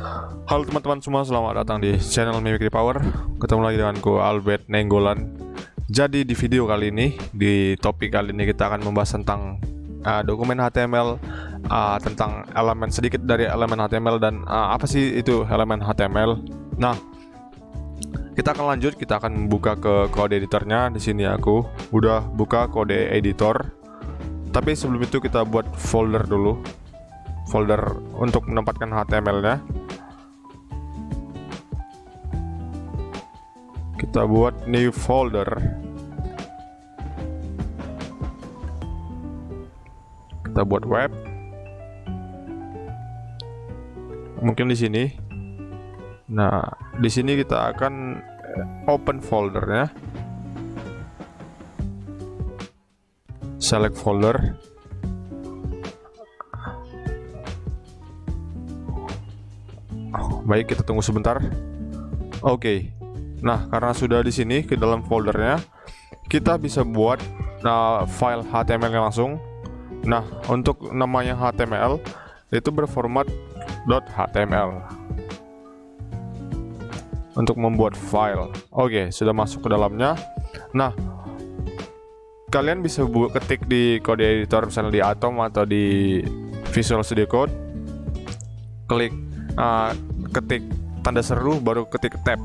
Halo teman-teman semua, selamat datang di channel Mimikry Power. Ketemu lagi denganku Albert Nenggolan. Jadi di video kali ini, di topik kali ini kita akan membahas tentang dokumen HTML, tentang elemen, sedikit dari elemen HTML dan apa sih itu elemen HTML. Nah, kita akan lanjut, kita akan buka ke kode editornya. Di sini aku udah buka kode editor. Tapi sebelum itu kita buat folder dulu, folder untuk menempatkan HTML-nya. Kita buat new folder. Kita buat web. Mungkin di sini. Nah, di sini kita akan open foldernya. Select folder. Baik, kita tunggu sebentar. Oke. Nah, karena sudah di sini ke dalam foldernya, kita bisa buat file HTML langsung. Nah, untuk namanya HTML itu berformat .html untuk membuat file. Oke, sudah masuk ke dalamnya. Nah, kalian bisa ketik di kode editor, misalnya di Atom atau di Visual Studio Code. Klik ketik tanda seru, baru ketik tab.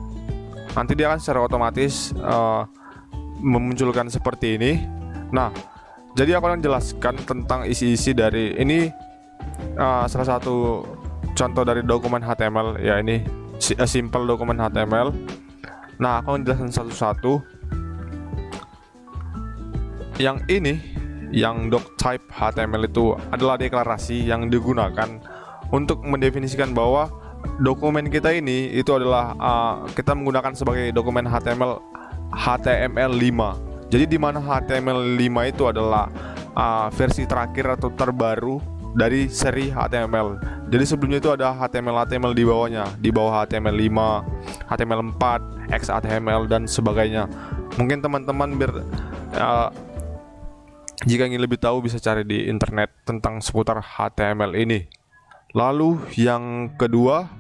Nanti dia akan secara otomatis memunculkan seperti ini. Nah, jadi aku akan jelaskan tentang isi-isi dari ini. Salah satu contoh dari dokumen HTML, ya ini simple dokumen HTML. Nah, aku akan jelaskan satu-satu. Yang ini, yang doc type HTML itu adalah deklarasi yang digunakan untuk mendefinisikan bahwa dokumen kita ini itu adalah kita menggunakan sebagai dokumen HTML5. Jadi di mana HTML5 itu adalah versi terakhir atau terbaru dari seri HTML. Jadi sebelumnya itu ada HTML di bawahnya, di bawah HTML5, HTML4, XHTML dan sebagainya. Mungkin teman-teman jika ingin lebih tahu bisa cari di internet tentang seputar HTML ini. Lalu yang kedua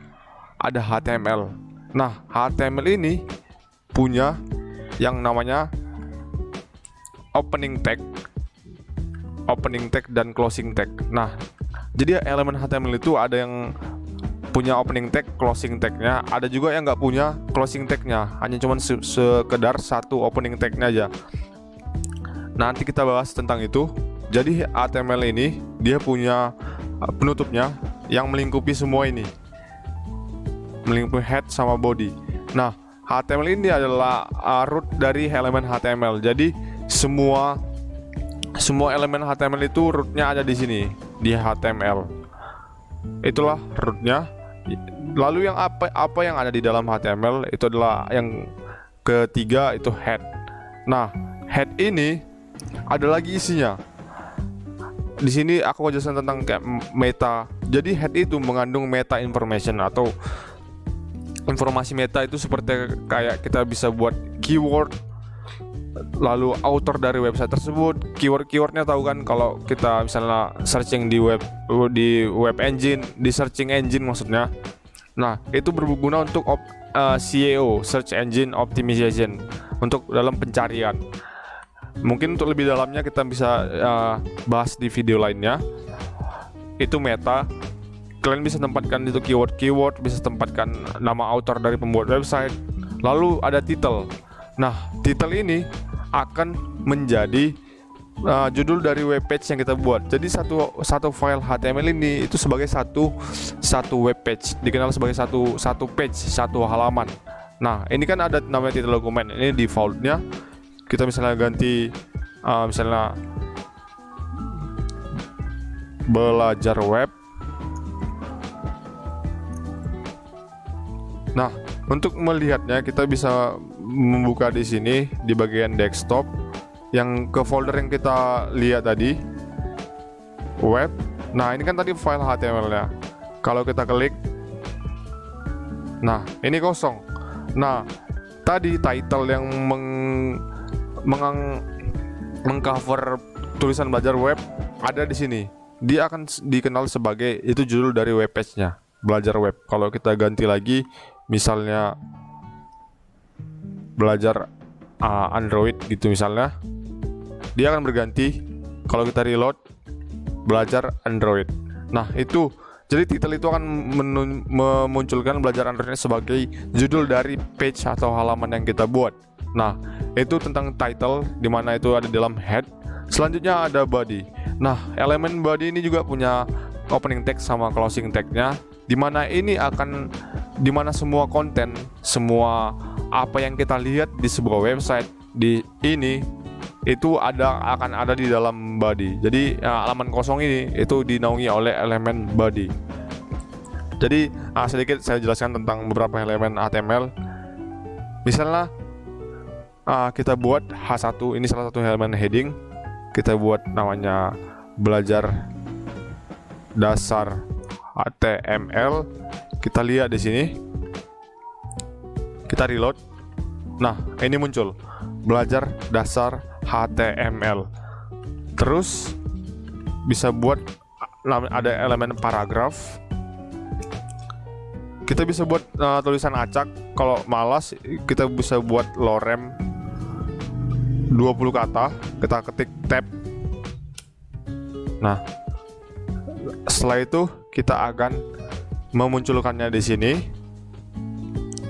ada HTML. Nah, HTML ini punya yang namanya opening tag dan closing tag. Nah, jadi elemen HTML itu ada yang punya opening tag, closing tagnya, ada juga yang nggak punya closing tagnya, hanya cuman sekedar satu opening tagnya aja. Nanti kita bahas tentang itu. Jadi HTML ini dia punya penutupnya yang melingkupi semua ini, melingkupi head sama body. Nah, HTML ini adalah root dari elemen HTML. Jadi semua elemen HTML itu rootnya ada di sini, di HTML. Itulah rootnya. Lalu yang apa yang ada di dalam HTML itu adalah yang ketiga, itu head. Nah, head ini ada lagi isinya. Di sini aku jelaskan tentang kayak meta. Jadi head itu mengandung meta information atau informasi meta. Itu seperti kayak kita bisa buat keyword, lalu author dari website tersebut. Keywordnya tahu kan, kalau kita misalnya searching di web engine, di searching engine maksudnya. Nah, itu berguna untuk SEO, search engine optimization, untuk dalam pencarian. Mungkin untuk lebih dalamnya kita bisa bahas di video lainnya. Itu meta. Kalian bisa tempatkan itu keyword, bisa tempatkan nama author dari pembuat website. Lalu ada title. Nah, title ini akan menjadi judul dari web page yang kita buat. Jadi satu file HTML ini itu sebagai satu web page, dikenal sebagai satu page, satu halaman. Nah, ini kan ada namanya title dokumen. Ini defaultnya. Kita misalnya ganti misalnya belajar web. Nah, untuk melihatnya kita bisa membuka di sini di bagian desktop, yang ke folder yang kita lihat tadi, web. Nah, ini kan tadi file HTML-nya. Kalau kita klik, nah ini kosong. Nah, tadi title yang mengcover tulisan belajar web ada di sini. Dia akan dikenal sebagai itu judul dari web page-nya. belajar web. Kalau kita ganti lagi misalnya belajar Android gitu misalnya, dia akan berganti kalau kita reload belajar Android. Nah itu, jadi titel itu akan memunculkan belajar Android sebagai judul dari page atau halaman yang kita buat. Nah itu tentang title, dimana itu ada dalam head. Selanjutnya ada body. Nah elemen body ini juga punya opening text sama closing text-nya, dimana semua konten, semua apa yang kita lihat di sebuah website di ini itu akan ada di dalam body. Jadi halaman kosong ini itu dinaungi oleh elemen body. Jadi sedikit saya jelaskan tentang beberapa elemen HTML. Misalnya kita buat H1, ini salah satu elemen heading. Kita buat namanya belajar dasar HTML. Kita lihat di sini. Kita reload. Nah, ini muncul belajar dasar HTML. Terus bisa buat ada elemen paragraf. Kita bisa buat tulisan acak. Kalau malas kita bisa buat lorem 20 kata. Kita ketik tab. Nah, setelah itu kita akan memunculkannya di sini.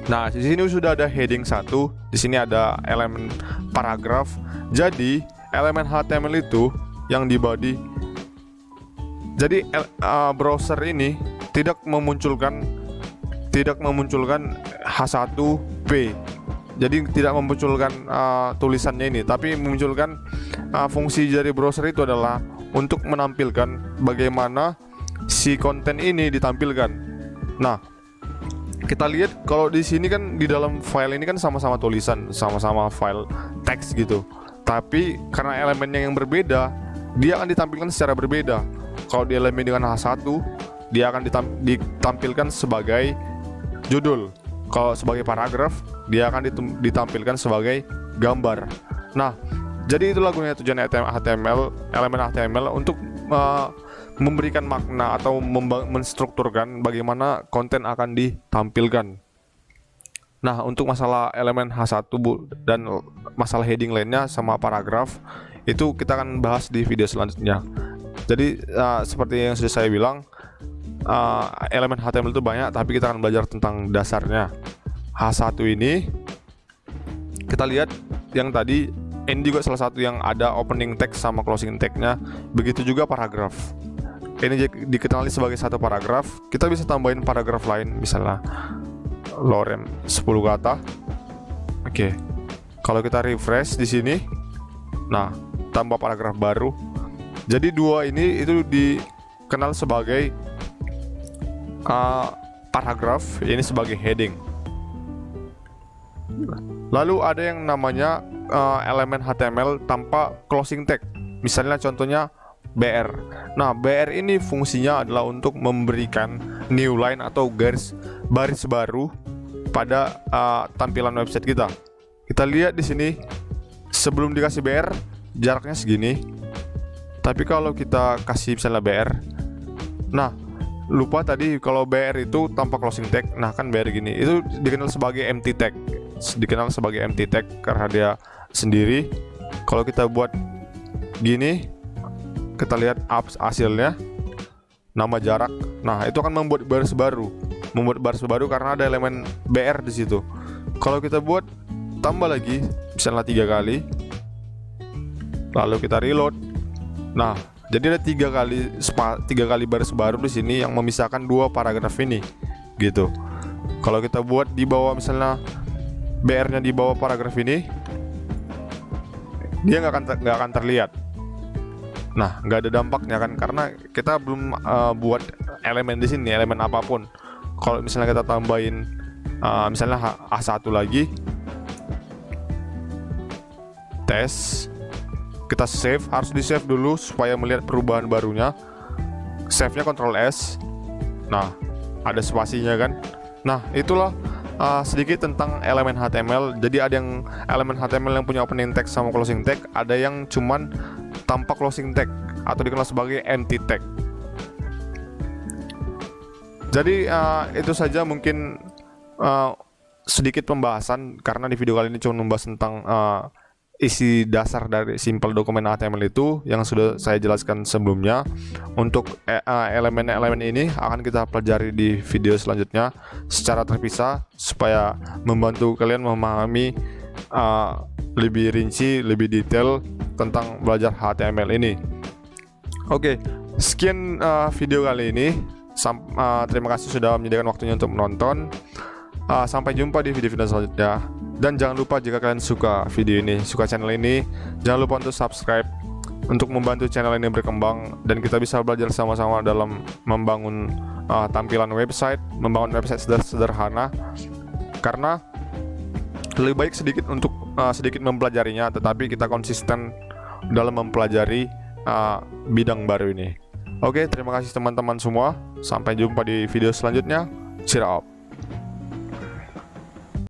Nah, di sini sudah ada heading 1, di sini ada elemen paragraf. Jadi, elemen HTML itu yang di body. Jadi, browser ini tidak memunculkan H1P. Jadi tidak memunculkan tulisannya ini, tapi memunculkan fungsi dari browser itu adalah untuk menampilkan bagaimana si konten ini ditampilkan. Nah, kita lihat kalau di sini kan di dalam file ini kan sama-sama tulisan, sama-sama file teks gitu. Tapi karena elemennya yang berbeda, dia akan ditampilkan secara berbeda. Kalau di elemen dengan H1, dia akan ditampilkan sebagai judul. Kalau sebagai paragraf, dia akan ditampilkan sebagai gambar. Nah, jadi itulah gunanya tujuan HTML, elemen HTML untuk memberikan makna atau menstrukturkan bagaimana konten akan ditampilkan. Nah, untuk masalah elemen H1 dan masalah heading lainnya sama paragraf itu kita akan bahas di video selanjutnya. Jadi seperti yang sudah saya bilang, elemen HTML itu banyak, tapi kita akan belajar tentang dasarnya. H1 ini kita lihat yang tadi, ini juga salah satu yang ada opening text sama closing text-nya. Begitu juga paragraf. Ini dikenali sebagai satu paragraf. Kita bisa tambahin paragraf lain, misalnya lorem 10 kata. Oke. Kalau kita refresh di sini, nah, tambah paragraf baru. Jadi dua ini itu dikenal sebagai paragraf, ini sebagai heading. Lalu ada yang namanya elemen HTML tanpa closing tag. Misalnya contohnya BR. Nah, BR ini fungsinya adalah untuk memberikan new line atau baris baru pada tampilan website kita. Kita lihat di sini, sebelum dikasih BR jaraknya segini. Tapi kalau kita kasih misalnya BR, nah, lupa tadi kalau BR itu tanpa closing tag. Nah, kan BR gini, itu dikenal sebagai empty tag. Dikenal sebagai empty tag karena dia sendiri. Kalau kita buat gini, kita lihat hasilnya, nama jarak. Nah, itu akan membuat baris baru karena ada elemen BR di situ. Kalau kita buat tambah lagi, misalnya 3 kali, lalu kita reload. Nah, jadi ada 3 kali baris baru di sini yang memisahkan 2 paragraf ini, gitu. Kalau kita buat di bawah, misalnya BR-nya di bawah paragraf ini, dia nggak akan terlihat. Nah, nggak ada dampaknya kan, karena kita belum buat elemen di sini, elemen apapun. Kalau misalnya kita tambahin misalnya A1 lagi, tes, kita save, harus di save dulu supaya melihat perubahan barunya. Save-nya Ctrl S. Nah, ada spasinya kan. Nah, itulah sedikit tentang elemen HTML. Jadi ada yang elemen HTML yang punya opening text sama closing text, ada yang cuman tanpa closing tag atau dikenal sebagai empty tag. Jadi itu saja mungkin sedikit pembahasan, karena di video kali ini cuma membahas tentang isi dasar dari simple dokumen HTML itu yang sudah saya jelaskan sebelumnya. Untuk elemen-elemen ini akan kita pelajari di video selanjutnya secara terpisah supaya membantu kalian memahami lebih rinci, lebih detail tentang belajar HTML ini. Oke, sekian video kali ini. Terima kasih sudah menyediakan waktunya untuk menonton. Sampai jumpa di video-video selanjutnya. Dan jangan lupa jika kalian suka video ini, suka channel ini, jangan lupa untuk subscribe untuk membantu channel ini berkembang dan kita bisa belajar sama-sama dalam membangun tampilan website, membangun website sederhana. Karena lebih baik sedikit mempelajarinya, tetapi kita konsisten dalam mempelajari bidang baru ini. Oke, terima kasih teman-teman semua. Sampai jumpa di video selanjutnya. Cheer up.